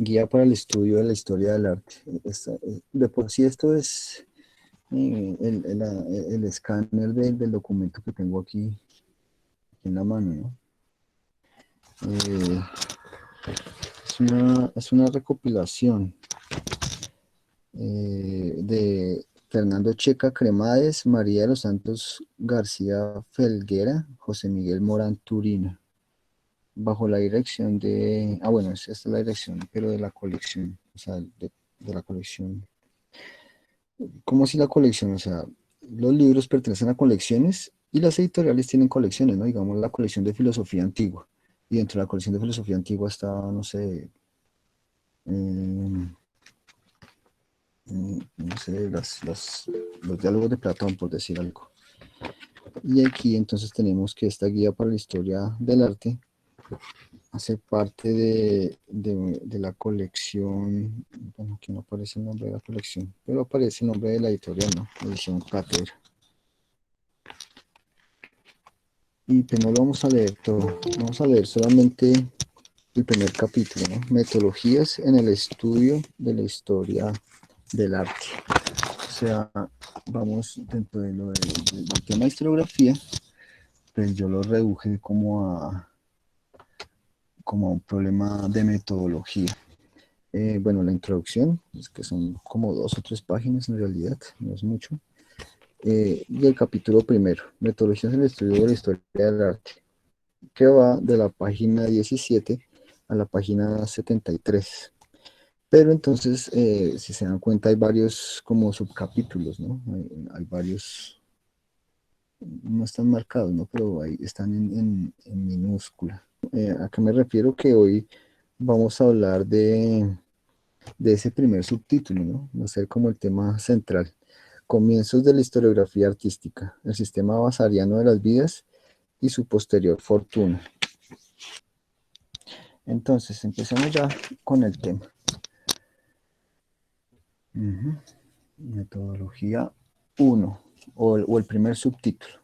Guía para el estudio de la historia del arte. De por sí esto es el escáner del documento que tengo aquí en la mano, ¿no? Eh, es una recopilación de Fernando Checa Cremades, María de los Santos García Felguera, José Miguel Morán Turina, bajo la dirección de, bueno, esta es la dirección, pero de la colección, o sea, de la colección. ¿Cómo así la colección? O sea, los libros pertenecen a colecciones y las editoriales tienen colecciones, ¿no? Digamos la colección de filosofía antigua. Y dentro de la colección de filosofía antigua está, no sé, no sé, los diálogos de Platón, por decir algo. Y aquí entonces tenemos que esta guía para la historia del arte hace parte de la colección, bueno, aquí no aparece el nombre de la colección, pero aparece el nombre de la editorial, ¿no? Edición Cátedra. Y pues no lo vamos a leer todo, vamos a leer solamente el primer capítulo, ¿no? Metodologías en el estudio de la historia del arte. O sea, vamos dentro de del tema de historiografía, pues yo lo reduje como a un problema de metodología. Bueno, la introducción, es que son como 2 o 3 páginas en realidad, no es mucho. Y el capítulo primero, metodologías en el estudio de la historia del arte, que va de la página 17 a la página 73. Pero entonces, si se dan cuenta, hay varios como subcapítulos, ¿no? Hay varios, no están marcados, ¿no? Pero ahí están en minúscula. ¿A qué me refiero? Que hoy vamos a hablar de ese primer subtítulo, ¿no? Va a ser como el tema central. Comienzos de la historiografía artística, el sistema basariano de las vidas y su posterior fortuna. Entonces, empecemos ya con el tema. Metodología 1, o el primer subtítulo.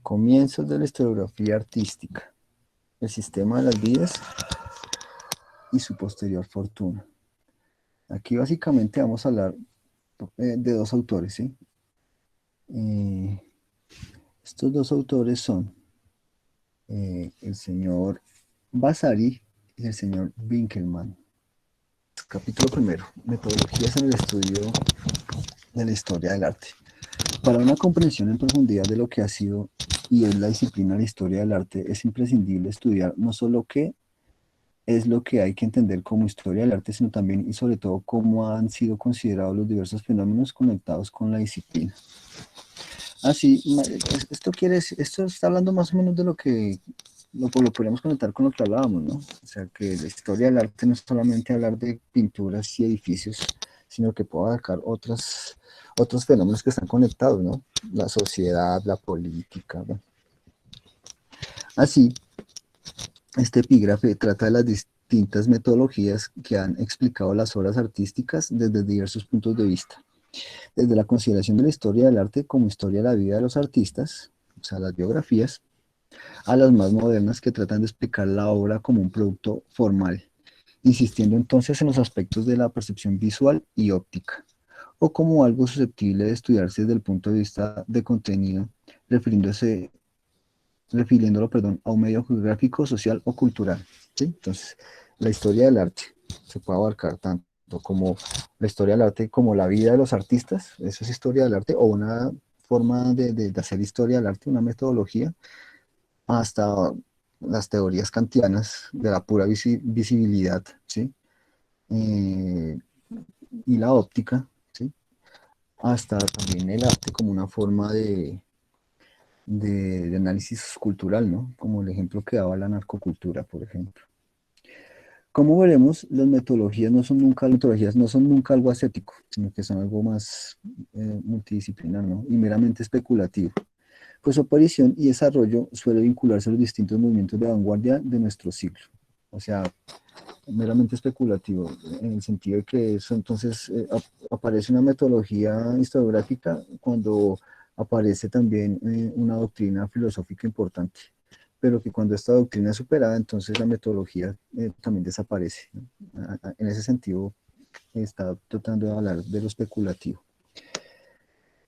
Comienzos de la historiografía artística, el sistema de las vidas y su posterior fortuna. Aquí básicamente vamos a hablar de 2 autores, ¿sí? Eh, estos 2 autores son el señor Vasari y el señor Winkelmann. Capítulo primero, metodologías en el estudio de la historia del arte. Para una comprensión en profundidad de lo que ha sido y es la disciplina de la historia del arte, es imprescindible estudiar no solo qué es lo que hay que entender como historia del arte, sino también y sobre todo cómo han sido considerados los diversos fenómenos conectados con la disciplina. Así, esto está hablando más o menos de lo que lo podríamos conectar con lo que hablábamos, ¿no? O sea, que la historia del arte no es solamente hablar de pinturas y edificios, sino que puede abarcar otros fenómenos que están conectados, ¿no? La sociedad, la política, ¿no? Así, este epígrafe trata de las distintas metodologías que han explicado las obras artísticas desde diversos puntos de vista. Desde la consideración de la historia del arte como historia de la vida de los artistas, o sea, las biografías, a las más modernas que tratan de explicar la obra como un producto formal, insistiendo entonces en los aspectos de la percepción visual y óptica, o como algo susceptible de estudiarse desde el punto de vista de contenido, refiriéndolo, a un medio geográfico, social o cultural. ¿Sí? Entonces, la historia del arte se puede abarcar tanto como la historia del arte como la vida de los artistas, eso es historia del arte, o una forma de hacer historia del arte, una metodología, hasta las teorías kantianas de la pura visibilidad, ¿sí? Eh, y la óptica, ¿sí? Hasta también el arte como una forma de análisis cultural, ¿no? Como el ejemplo que daba la narcocultura, por ejemplo. Como veremos, metodologías no son nunca algo ascético, sino que son algo más multidisciplinar, ¿no? Y meramente especulativo. Pues su aparición y desarrollo suele vincularse a los distintos movimientos de vanguardia de nuestro siglo. O sea, meramente especulativo, en el sentido de que eso entonces aparece una metodología historiográfica cuando aparece también una doctrina filosófica importante, pero que cuando esta doctrina es superada, entonces la metodología también desaparece, ¿no? En ese sentido, está tratando de hablar de lo especulativo.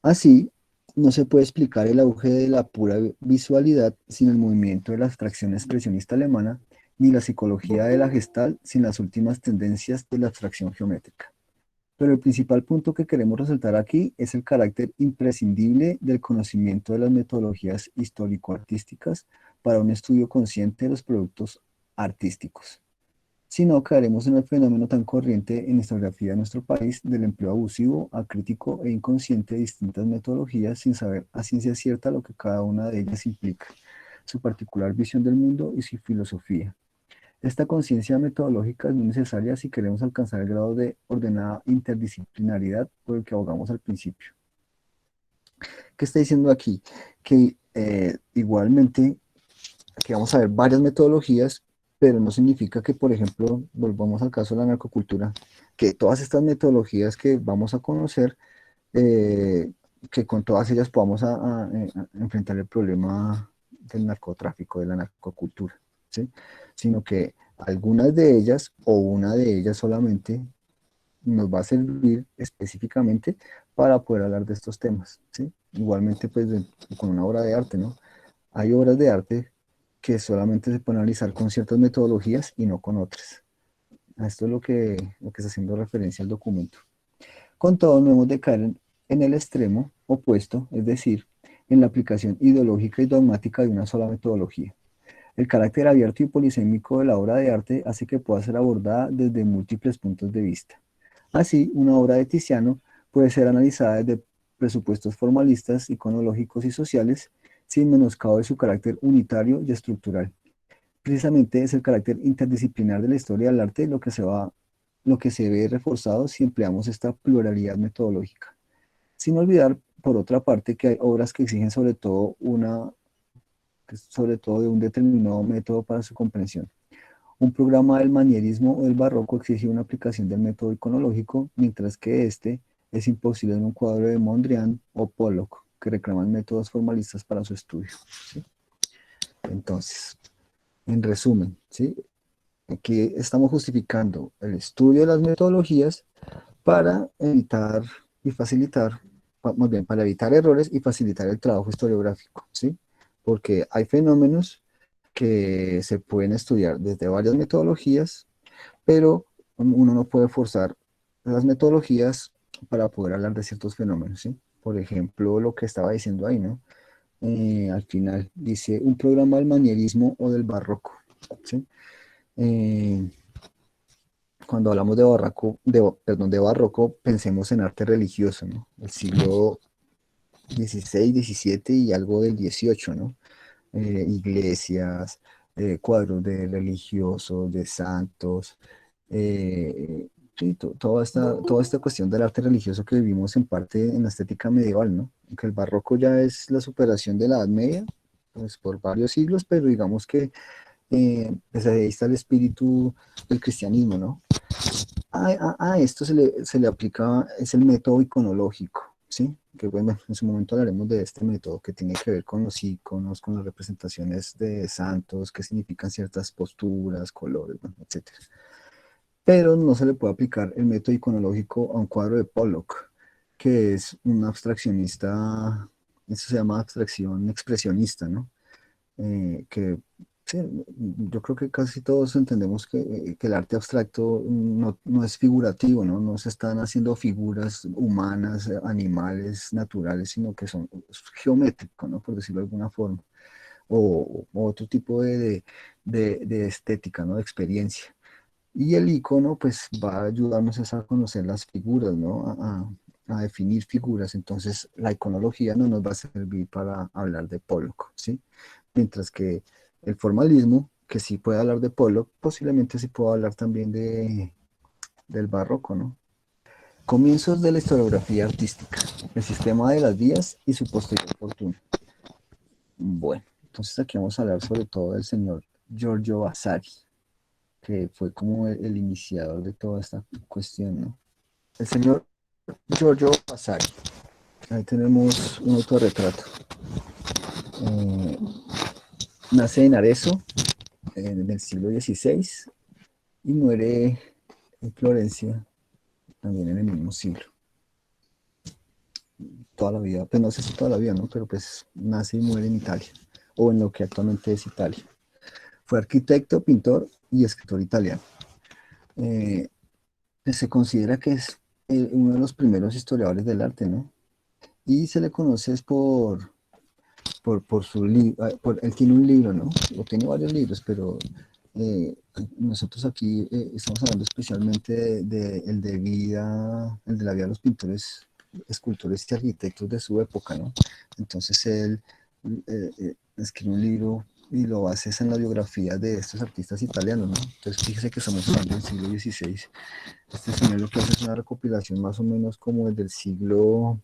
Así, no se puede explicar el auge de la pura visualidad sin el movimiento de la abstracción expresionista alemana, ni la psicología de la Gestalt sin las últimas tendencias de la abstracción geométrica. Pero el principal punto que queremos resaltar aquí es el carácter imprescindible del conocimiento de las metodologías histórico-artísticas para un estudio consciente de los productos artísticos. Si no, caeremos en el fenómeno tan corriente en la historiografía de nuestro país del empleo abusivo, acrítico e inconsciente de distintas metodologías sin saber a ciencia cierta lo que cada una de ellas implica, su particular visión del mundo y su filosofía. Esta conciencia metodológica es muy necesaria si queremos alcanzar el grado de ordenada interdisciplinaridad por el que abogamos al principio. ¿Qué está diciendo aquí? Que igualmente que vamos a ver varias metodologías, pero no significa que, por ejemplo, volvamos al caso de la narcocultura, que todas estas metodologías que vamos a conocer, eh, que con todas ellas podamos a enfrentar el problema del narcotráfico, de la narcocultura, ¿sí? Sino que algunas de ellas o una de ellas solamente nos va a servir específicamente para poder hablar de estos temas, ¿sí? Igualmente, pues, con una obra de arte, ¿no? Hay obras de arte que solamente se pueden analizar con ciertas metodologías y no con otras. A esto es lo que está haciendo referencia al documento. Con todo, no hemos de caer en el extremo opuesto, es decir, en la aplicación ideológica y dogmática de una sola metodología. El carácter abierto y polisémico de la obra de arte hace que pueda ser abordada desde múltiples puntos de vista. Así, una obra de Tiziano puede ser analizada desde presupuestos formalistas, iconológicos y sociales, sin menoscabo de su carácter unitario y estructural. Precisamente es el carácter interdisciplinar de la historia del arte lo que se ve reforzado si empleamos esta pluralidad metodológica. Sin olvidar, por otra parte, que hay obras que exigen sobre todo de un determinado método para su comprensión. Un programa del manierismo o del barroco exige una aplicación del método iconológico, mientras que este es imposible en un cuadro de Mondrian o Pollock, que reclaman métodos formalistas para su estudio, ¿sí? Entonces, en resumen, ¿sí? Aquí estamos justificando el estudio de las metodologías para evitar y facilitar, más bien, para evitar errores y facilitar el trabajo historiográfico, ¿sí? Porque hay fenómenos que se pueden estudiar desde varias metodologías, pero uno no puede forzar las metodologías para poder hablar de ciertos fenómenos, ¿sí? Por ejemplo, lo que estaba diciendo ahí, ¿no? Al final dice un programa del manierismo o del barroco, ¿sí? Eh, Cuando hablamos de barroco, pensemos en arte religioso, ¿no? El siglo XVI, XVII y algo del XVIII, ¿no? Iglesias, cuadros de religiosos, de santos, eh, sí, toda esta cuestión del arte religioso que vivimos en parte en la estética medieval, ¿no? Aunque el barroco ya es la superación de la Edad Media, pues por varios siglos, pero digamos que pues ahí está el espíritu del cristianismo, ¿no? A esto se le aplica, es el método iconológico, ¿sí? Que bueno, en su momento hablaremos de este método que tiene que ver con los iconos, con las representaciones de santos, que significan ciertas posturas, colores, bueno, etcétera. Pero no se le puede aplicar el método iconológico a un cuadro de Pollock, que es un abstraccionista, eso se llama abstracción expresionista, ¿no? Que sí, yo creo que casi todos entendemos que el arte abstracto no es figurativo, ¿no? No se están haciendo figuras humanas, animales, naturales, sino que son es geométrico, ¿no? Por decirlo de alguna forma. O otro tipo de estética, ¿no? De experiencia. Y el icono, pues, va a ayudarnos es a conocer las figuras, ¿no? A definir figuras. Entonces, la iconología no nos va a servir para hablar de Pollock, ¿sí? Mientras que el formalismo, que sí puede hablar de Pollock, posiblemente sí pueda hablar también del barroco, ¿no? Comienzos de la historiografía artística, el sistema de las vías y su posterior fortuna. Bueno, entonces aquí vamos a hablar sobre todo del señor Giorgio Vasari, que fue como el iniciador de toda esta cuestión, ¿no? El señor Giorgio Vasari. Ahí tenemos un autorretrato. Eh, Nace en Arezzo en el siglo XVI y muere en Florencia, también en el mismo siglo. Toda la vida, pues no sé si toda la vida, ¿no? Pero pues nace y muere en Italia, o en lo que actualmente es Italia. Fue arquitecto, pintor y escritor italiano. Eh, Se considera que es uno de los primeros historiadores del arte, ¿no? Y se le conoce es por su libro, él tiene un libro, ¿no? O tiene varios libros, pero eh, nosotros aquí estamos hablando especialmente el de vida, el de la vida de los pintores, escultores y arquitectos de su época, ¿no? Entonces él escribe un libro y lo basa en la biografía de estos artistas italianos, ¿no? Entonces fíjese que estamos hablando del siglo XVI. Este señor lo que hace es una recopilación más o menos como desde el siglo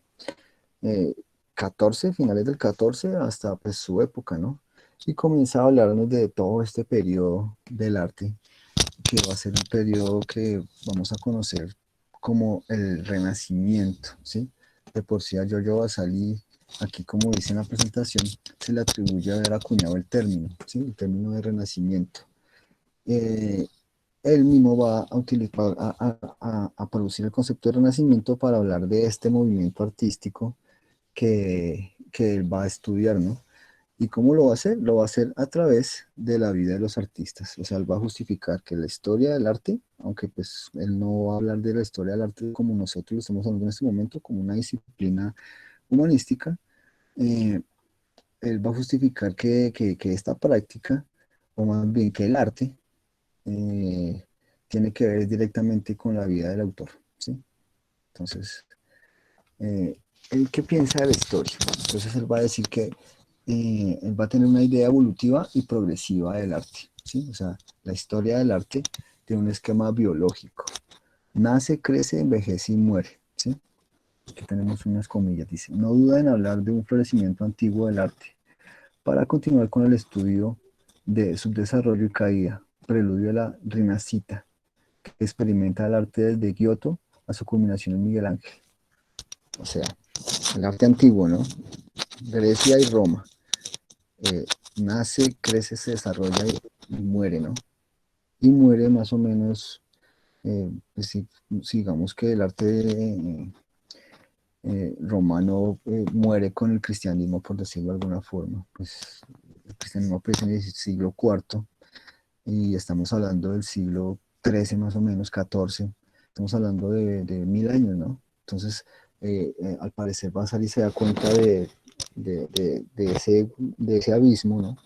eh, 14, finales del 14 hasta pues su época, ¿no? Y comienza a hablarnos de todo este periodo del arte, que va a ser un periodo que vamos a conocer como el Renacimiento, ¿sí? De por sí a Giorgio Vasari, aquí como dice en la presentación, se le atribuye haber acuñado el término, ¿sí? El término de Renacimiento. Eh, Él mismo va a utilizar, a producir el concepto de Renacimiento para hablar de este movimiento artístico que él va a estudiar, ¿no? ¿Y cómo lo va a hacer? Lo va a hacer a través de la vida de los artistas. O sea, él va a justificar que la historia del arte, aunque pues él no va a hablar de la historia del arte como nosotros lo estamos hablando en este momento, como una disciplina humanística, eh, él va a justificar que esta práctica, o más bien que el arte, eh, tiene que ver directamente con la vida del autor, ¿sí? Entonces, eh, ¿él qué piensa de la historia? Entonces él va a decir que él va a tener una idea evolutiva y progresiva del arte, ¿sí? O sea, la historia del arte tiene un esquema biológico. Nace, crece, envejece y muere, ¿sí? Aquí tenemos unas comillas, dice, no duda en hablar de un florecimiento antiguo del arte, para continuar con el estudio de su desarrollo y caída, preludio de la Rinascita, que experimenta el arte desde Giotto a su culminación en Miguel Ángel. O sea, el arte antiguo, ¿no? Grecia y Roma. eh, Nace, crece, se desarrolla y muere, ¿no? Y muere más o menos, pues, si digamos que el arte romano muere con el cristianismo, por decirlo de alguna forma. Pues el cristianismo aparece en el siglo IV y estamos hablando del siglo XIII más o menos, XIV. Estamos hablando de 1000 años, ¿no? Entonces, al parecer Vasari se da cuenta de ese abismo, ¿no?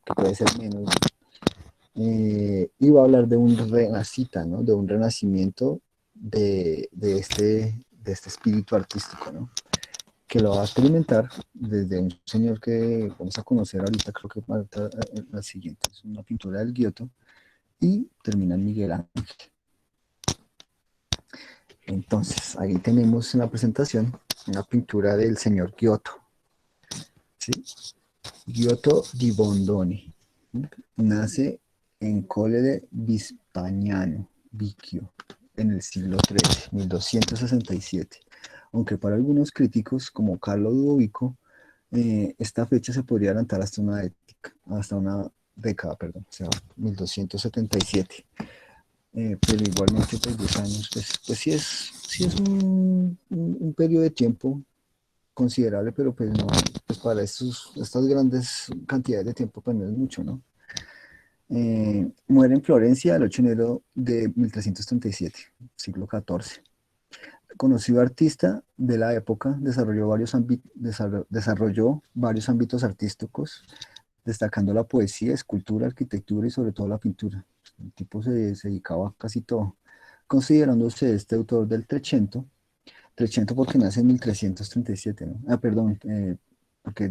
Que puede ser menos, y va a hablar de un renacita, ¿no? De un renacimiento de este espíritu artístico, ¿no? Que lo va a experimentar desde un señor que vamos a conocer ahorita, creo que va a estar la siguiente, es una pintura del Giotto, y termina en Miguel Ángel. Entonces, ahí tenemos en la presentación una pintura del señor Giotto, ¿sí? Giotto di Bondone. Nace en Colle de Vispagnano, Vicchio, en el siglo XIII, 1267. Aunque para algunos críticos, como Carlo Ludovico, esta fecha se podría adelantar hasta una década, perdón, o sea, 1277. Pero igualmente, pues 10 años, pues sí es un periodo de tiempo considerable, pero pues no, pues para estas grandes cantidades de tiempo, pues no es mucho, ¿no? Muere en Florencia el 8 de enero de 1337, siglo XIV. Conocido artista de la época, desarrolló varios ámbitos artísticos, destacando la poesía, escultura, arquitectura y sobre todo la pintura. El tipo se dedicaba a casi todo, considerándose este autor del Trecento. Trecento porque nace en 1337, ¿no? Ah, perdón, porque,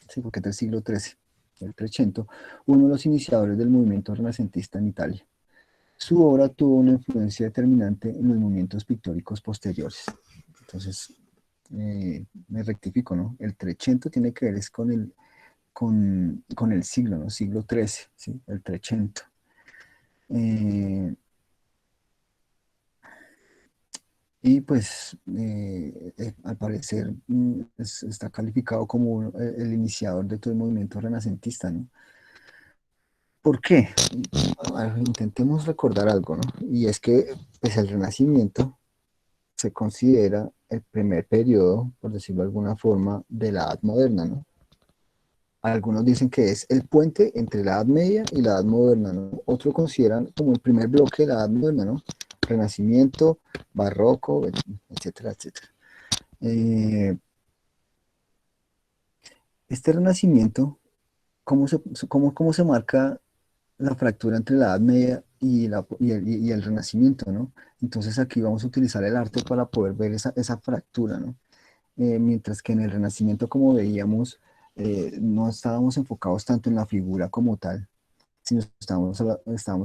sí, porque es del siglo XIII, el Trecento, uno de los iniciadores del movimiento renacentista en Italia. Su obra tuvo una influencia determinante en los movimientos pictóricos posteriores. Entonces, me rectifico, ¿no? El Trecento tiene que ver es con el siglo, ¿no? Siglo XIII, ¿sí? El Trecento. Eh, y pues, al parecer, está calificado como el iniciador de todo el movimiento renacentista, ¿no? ¿Por qué? A ver, intentemos recordar algo, ¿no? Y es que pues, el Renacimiento se considera el primer periodo, por decirlo de alguna forma, de la Edad Moderna, ¿no? Algunos dicen que es el puente entre la Edad Media y la Edad Moderna, ¿no? Otros consideran como el primer bloque de la Edad Moderna, ¿no? Renacimiento, Barroco, etcétera, etcétera. Eh, este Renacimiento, ¿cómo se marca la fractura entre la Edad Media y el Renacimiento, ¿no? Entonces aquí vamos a utilizar el arte para poder ver esa fractura, ¿no? Mientras que en el Renacimiento, como veíamos, no estábamos enfocados tanto en la figura como tal, sino estábamos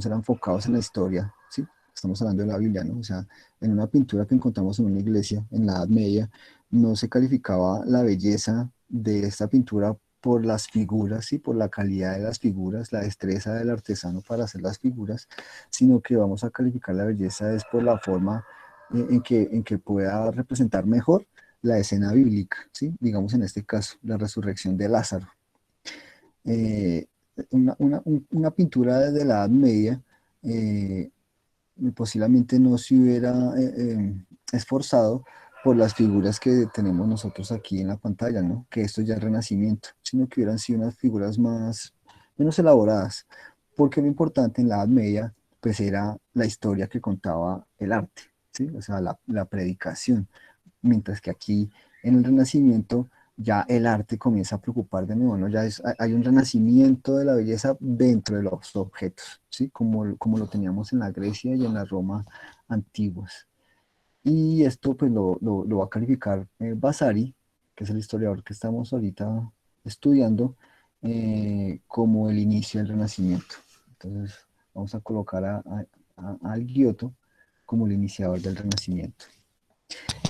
era enfocados en la historia, ¿sí? Estamos hablando de la Biblia, ¿no? O sea, en una pintura que encontramos en una iglesia en la Edad Media, no se calificaba la belleza de esta pintura por las figuras, ¿sí? Por la calidad de las figuras, la destreza del artesano para hacer las figuras, sino que vamos a calificar la belleza es por la forma en que pueda representar mejor la escena bíblica, ¿sí? Digamos en este caso, la resurrección de Lázaro. Eh, una pintura de la Edad Media eh, posiblemente no se hubiera esforzado por las figuras que tenemos nosotros aquí en la pantalla, ¿no? Que esto ya es Renacimiento, sino que hubieran sido unas figuras menos elaboradas, porque lo importante en la Edad Media, pues era la historia que contaba el arte, ¿sí? O sea, la predicación, mientras que aquí en el Renacimiento ya el arte comienza a preocupar de nuevo, ¿no? Hay un renacimiento de la belleza dentro de los objetos, ¿sí? Como lo teníamos en la Grecia y en la Roma antiguas. Y esto pues lo va a calificar Vasari, que es el historiador que estamos ahorita estudiando, como el inicio del Renacimiento. Entonces vamos a colocar al Giotto como el iniciador del Renacimiento.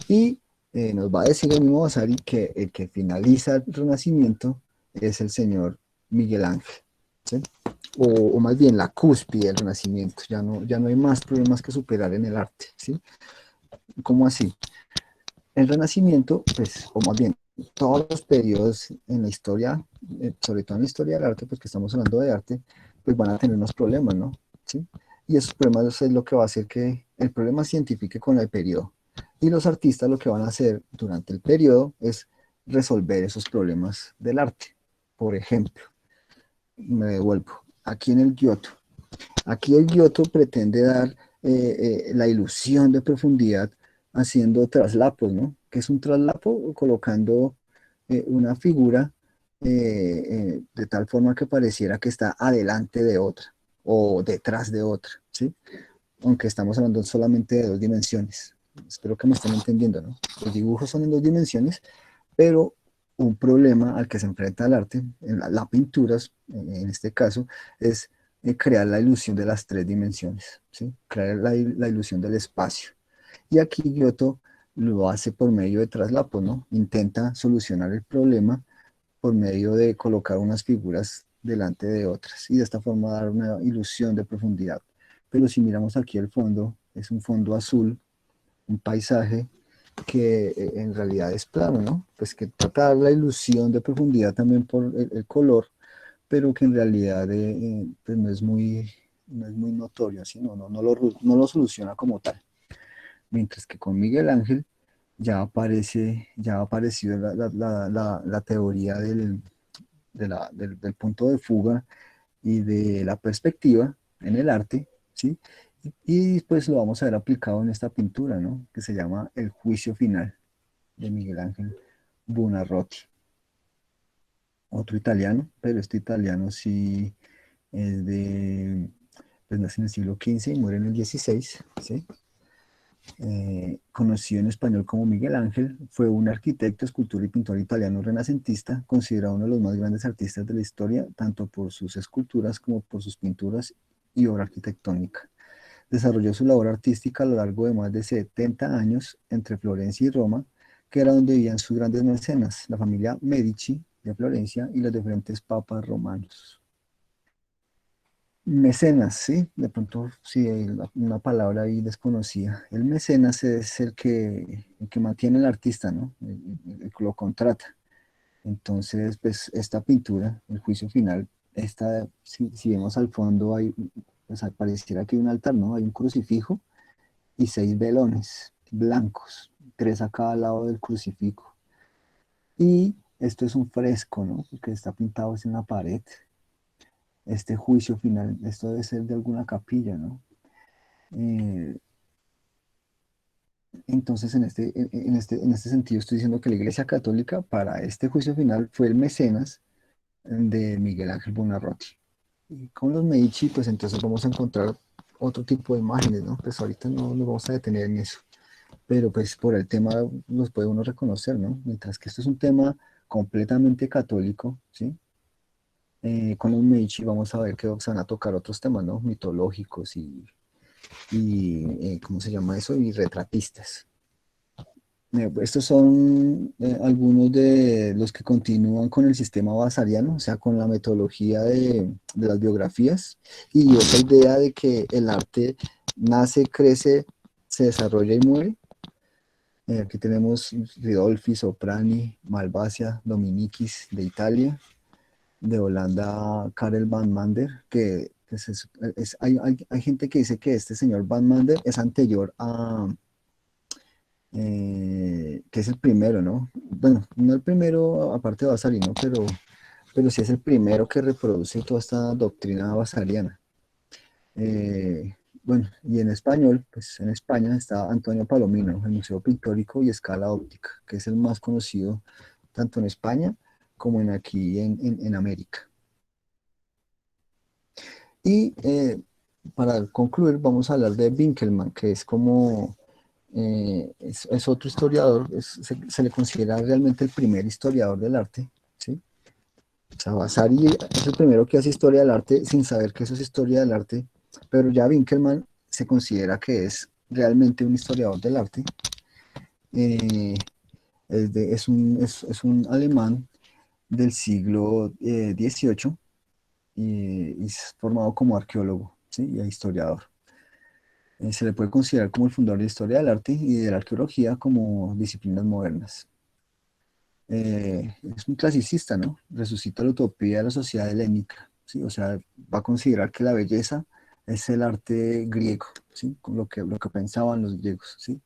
Y nos va a decir el mismo Vasari que el que finaliza el Renacimiento es el señor Miguel Ángel, ¿sí? O más bien la cúspide del Renacimiento. Ya no hay más problemas que superar en el arte, ¿sí? ¿Cómo así? El Renacimiento, pues, o más bien, todos los periodos en la historia, sobre todo en la historia del arte, pues que estamos hablando de arte, pues van a tener unos problemas, ¿no? ¿Sí? Y esos problemas es lo que va a hacer que el problema se identifique con el periodo. Y los artistas lo que van a hacer durante el periodo es resolver esos problemas del arte. Por ejemplo, me devuelvo, aquí en el Giotto. Aquí el Giotto pretende dar la ilusión de profundidad haciendo traslapos, ¿no? ¿Qué es un traslapo? Colocando una figura de tal forma que pareciera que está adelante de otra o detrás de otra, ¿sí? Aunque estamos hablando solamente de dos dimensiones. Espero que me estén entendiendo, ¿no? Los dibujos son en dos dimensiones, pero un problema al que se enfrenta el arte, en la pintura en este caso, es crear la ilusión de las tres dimensiones, ¿sí? Crear la ilusión del espacio. Y aquí Giotto lo hace por medio de traslapos, ¿no? Intenta solucionar el problema por medio de colocar unas figuras delante de otras y de esta forma dar una ilusión de profundidad. Pero si miramos aquí el fondo, es un fondo azul, un paisaje que en realidad es plano, ¿no? Pues que trata de dar la ilusión de profundidad también por el color, pero que en realidad pues no es muy notorio, ¿sí? No lo soluciona como tal. Mientras que con Miguel Ángel ya ha aparecido la teoría del punto de fuga y de la perspectiva en el arte, ¿sí? Y pues lo vamos a ver aplicado en esta pintura, ¿no? Que se llama El juicio final de Miguel Ángel Buonarroti. Otro italiano, pero este italiano sí es pues nace en el siglo XV y muere en el XVI, ¿sí? Conocido en español como Miguel Ángel, fue un arquitecto, escultor y pintor italiano renacentista, considerado uno de los más grandes artistas de la historia, tanto por sus esculturas como por sus pinturas y obra arquitectónica. Desarrolló su labor artística a lo largo de más de 70 años entre Florencia y Roma, que era donde vivían sus grandes mecenas, la familia Medici de Florencia y los diferentes papas romanos. Mecenas, sí, de pronto sí, hay una palabra ahí desconocida. El mecenas es el que mantiene al artista, ¿no? El que lo contrata. Entonces, pues esta pintura, El juicio final, si vemos al fondo, pues pareciera que hay un altar, ¿no? Hay un crucifijo y 6 velones blancos, 3 a cada lado del crucifijo. Y esto es un fresco, ¿no? Que está pintado así en la pared. Este juicio final, esto debe ser de alguna capilla, ¿no? Eh, entonces, en este sentido, estoy diciendo que la Iglesia Católica para este juicio final fue el mecenas de Miguel Ángel Buonarroti. Y con los Medici, pues entonces vamos a encontrar otro tipo de imágenes, ¿no? Pues ahorita no nos vamos a detener en eso, pero pues por el tema los puede uno reconocer, ¿no? Mientras que esto es un tema completamente católico, ¿sí? Con los Medici vamos a ver que se van a tocar otros temas, ¿no? Mitológicos y ¿cómo se llama eso? Y retratistas. Estos son algunos de los que continúan con el sistema basariano, o sea, con la metodología de las biografías y esa idea de que el arte nace, crece, se desarrolla y muere. Aquí tenemos Ridolfi, Soprani, Malvasia, Dominicis de Italia, de Holanda Karel van Mander, que pues, hay gente que dice que este señor Van Mander es anterior que es el primero, ¿no? Bueno, no el primero aparte de Vasari, ¿no? Pero sí es el primero que reproduce toda esta doctrina vasariana. Bueno, y en español, pues en España está Antonio Palomino, el Museo Pictórico y Escala Óptica, que es el más conocido tanto en España como aquí en América. Y para concluir, vamos a hablar de Winkelmann, que es como, es otro historiador, se le considera realmente el primer historiador del arte, ¿sí? O sea, Vasari es el primero que hace historia del arte sin saber que eso es historia del arte, pero ya Winkelmann se considera que es realmente un historiador del arte. Eh, es un alemán del siglo XVIII y es formado como arqueólogo, ¿sí? Y historiador. Se le puede considerar como el fundador de la historia del arte y de la arqueología como disciplinas modernas. Es un clasicista, ¿no? Resucita la utopía de la sociedad helénica, ¿sí? O sea, va a considerar que la belleza es el arte griego, ¿sí? Con lo que pensaban los griegos, ¿sí?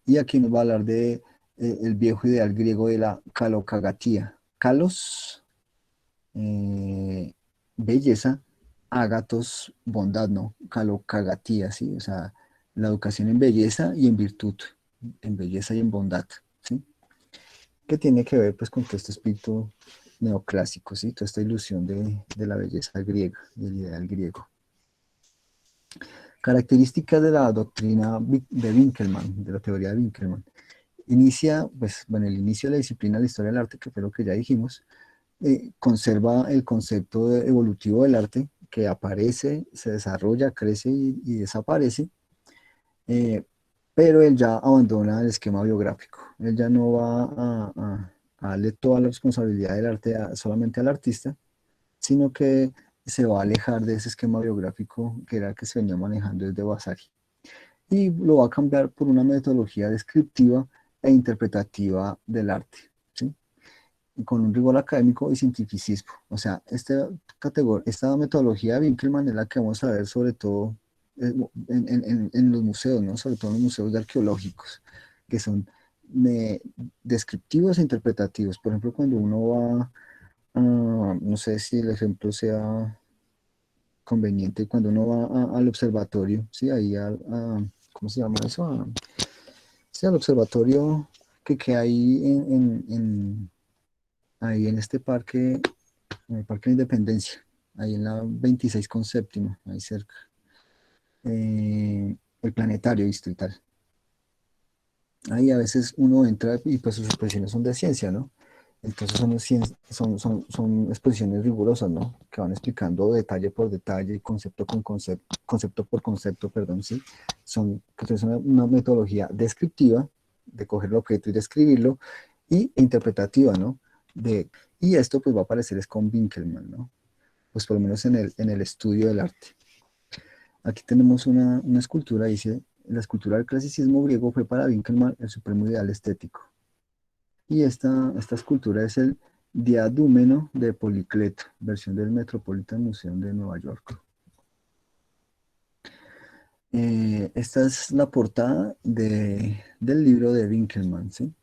Y aquí nos va a hablar de el viejo ideal griego de la calocagatía. Kalos, belleza, ágatos, bondad, ¿no? Calocagatía, ¿sí? O sea, la educación en belleza y en virtud, en belleza y en bondad, ¿sí? Que tiene que ver pues con todo este espíritu neoclásico, ¿sí? Toda esta ilusión de la belleza griega, del ideal griego. Características de la doctrina de Winkelmann, de la teoría de Winkelmann. Inicia, pues, bueno, el inicio de la disciplina de la historia del arte, que fue lo que ya dijimos, conserva el concepto evolutivo del arte, que aparece, se desarrolla, crece y desaparece, eh, pero él ya abandona el esquema biográfico. Él ya no va a darle toda la responsabilidad del arte solamente al artista, sino que se va a alejar de ese esquema biográfico que era el que se venía manejando desde Vasari. Y lo va a cambiar por una metodología descriptiva e interpretativa del arte, ¿sí? Con un rigor académico y cientificismo. O sea, esta metodología de Winkelmann es la que vamos a ver sobre todo en los museos, ¿no? Sobre todo en los museos arqueológicos, que son descriptivos e interpretativos. Por ejemplo, cuando uno va, no sé si el ejemplo sea conveniente, cuando uno va al observatorio, ¿sí? Ahí ¿cómo se llama eso? Sí, al observatorio que hay ahí en este parque, en el Parque de la Independencia, ahí en la 26 con séptima, ahí cerca. El planetario distrital. Ahí a veces uno entra y pues sus exposiciones son de ciencia, ¿no? Entonces son exposiciones rigurosas, ¿no? Que van explicando detalle por detalle, concepto con concepto, concepto por concepto, perdón, sí. Entonces una metodología descriptiva, de coger el objeto y describirlo, y interpretativa, ¿no? Y esto pues va a aparecer es con Winkelmann, ¿no? Pues por lo menos en el estudio del arte. Aquí tenemos una escultura, dice, la escultura del clasicismo griego fue para Winkelmann el supremo ideal estético. Y esta escultura es el Diadúmeno de Policleto, versión del Metropolitan Museum de Nueva York. Esta es la portada del libro de Winkelmann, ¿sí?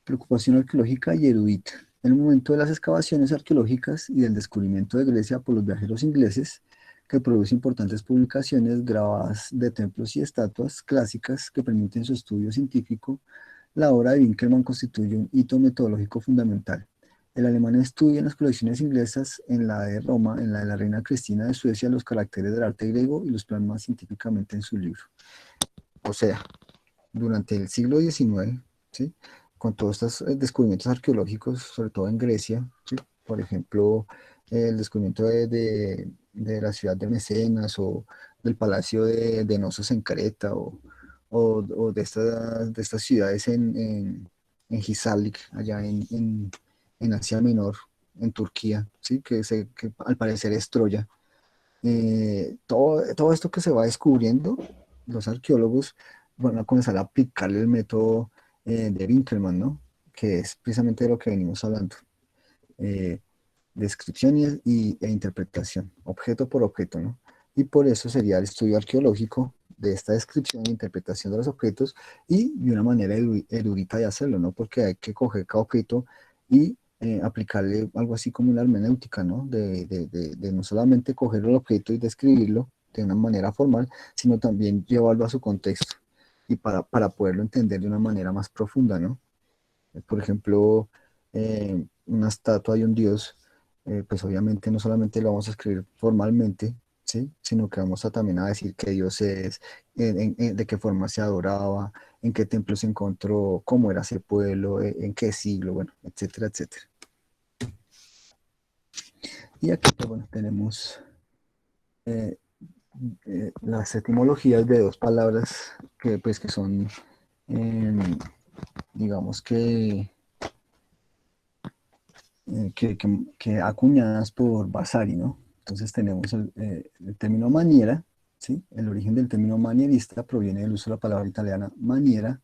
Preocupación arqueológica y erudita. En el momento de las excavaciones arqueológicas y del descubrimiento de Grecia por los viajeros ingleses, que produce importantes publicaciones grabadas de templos y estatuas clásicas que permiten su estudio científico, la obra de Winkelmann constituye un hito metodológico fundamental. El alemán estudia en las colecciones inglesas, en la de Roma, en la de la reina Cristina de Suecia, los caracteres del arte griego y los plasma científicamente en su libro. O sea, durante el siglo XIX, ¿sí? Con todos estos descubrimientos arqueológicos, sobre todo en Grecia, ¿sí? Por ejemplo, el descubrimiento de la ciudad de Mecenas o del palacio de Nosos en Creta o de estas ciudades en Hisarlik, allá en Asia Menor, en Turquía, ¿sí? Que al parecer es Troya. Todo esto que se va descubriendo, los arqueólogos van a comenzar a aplicar el método de Winkelmann, ¿no? Que es precisamente de lo que venimos hablando. eh, Descripción e interpretación, objeto por objeto, ¿no? Y por eso sería el estudio arqueológico de esta descripción e interpretación de los objetos y de una manera erudita de hacerlo, ¿no? Porque hay que coger cada objeto y aplicarle algo así como una hermenéutica, ¿no? De no solamente coger el objeto y describirlo de una manera formal, sino también llevarlo a su contexto y para poderlo entender de una manera más profunda, ¿no? Por ejemplo, una estatua de un dios, pues obviamente no solamente lo vamos a escribir formalmente, ¿sí? Sino que vamos a también a decir qué dios es, de qué forma se adoraba, en qué templo se encontró, cómo era ese pueblo, en qué siglo, bueno, etcétera, etcétera. Y aquí, pues, bueno, tenemos eh, las etimologías de dos palabras pues, que son, em, digamos que acuñadas por Vasari, ¿no? Entonces tenemos el término maniera, ¿sí? El origen del término manierista proviene del uso de la palabra italiana maniera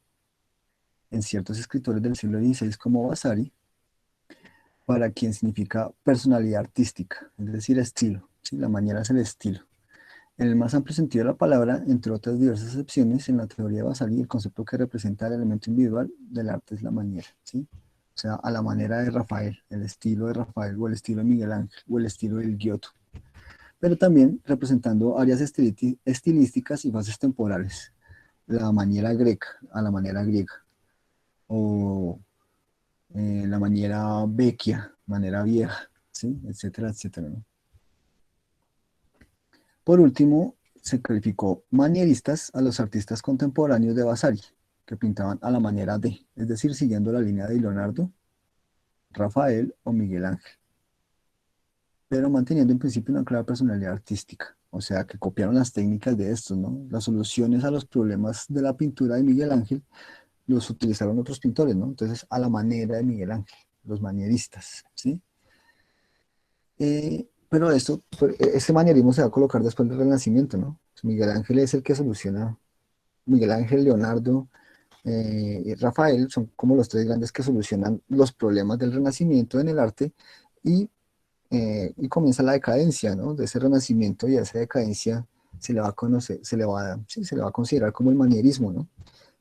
en ciertos escritores del siglo XVI como Vasari, para quien significa personalidad artística, es decir, estilo, ¿sí? La maniera es el estilo. En el más amplio sentido de la palabra, entre otras diversas excepciones, en la teoría de Vasari, el concepto que representa el elemento individual del arte es la manera, ¿sí? O sea, a la manera de Rafael, el estilo de Rafael, o el estilo de Miguel Ángel, o el estilo del Giotto. Pero también representando áreas estilísticas y fases temporales, la manera greca, a la manera griega, o la manera vecchia, manera vieja, ¿sí? Etcétera, etcétera, ¿no? Por último, se calificó manieristas a los artistas contemporáneos de Vasari, que pintaban a la manera de, es decir, siguiendo la línea de Leonardo, Rafael o Miguel Ángel, pero manteniendo en principio una clara personalidad artística. O sea, que copiaron las técnicas de estos, ¿no? Las soluciones a los problemas de la pintura de Miguel Ángel los utilizaron otros pintores, ¿no? Entonces, a la manera de Miguel Ángel, los manieristas, ¿sí? Pero este manierismo se va a colocar después del Renacimiento, ¿no? Miguel Ángel es el que soluciona. Miguel Ángel, Leonardo y Rafael son como los tres grandes que solucionan los problemas del Renacimiento en el arte y, y comienza la decadencia, ¿no? De ese Renacimiento y a esa decadencia se le va a conocer, sí, se le va a considerar como el manierismo, ¿no?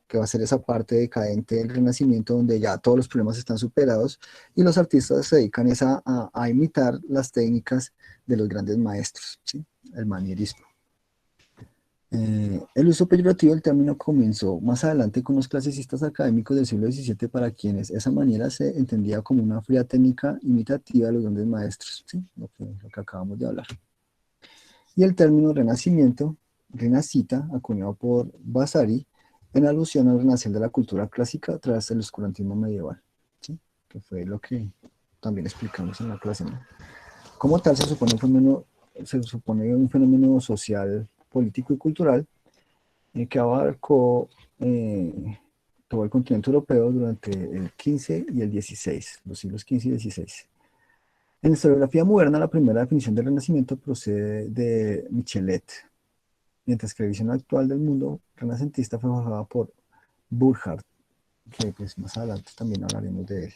Que va a ser esa parte decadente del Renacimiento donde ya todos los problemas están superados y los artistas se dedican a imitar las técnicas de los grandes maestros, ¿sí? El manierismo. El uso peyorativo del término comenzó más adelante con los clasicistas académicos del siglo XVII para quienes esa manera se entendía como una fría técnica imitativa de los grandes maestros, ¿sí? Lo que acabamos de hablar. Y el término renacimiento, renacita, acuñado por Vasari, en alusión al renacer de la cultura clásica tras el oscurantismo medieval, ¿sí? Que fue lo que también explicamos en la clase, ¿no? Como tal, se supone un fenómeno social, político y cultural que abarcó todo el continente europeo durante el 15 y el 16, los siglos 15 y 16. En la historiografía moderna, la primera definición del Renacimiento procede de Michelet, mientras que la visión actual del mundo renacentista fue forjada por Burckhardt, que pues más adelante también hablaremos de él.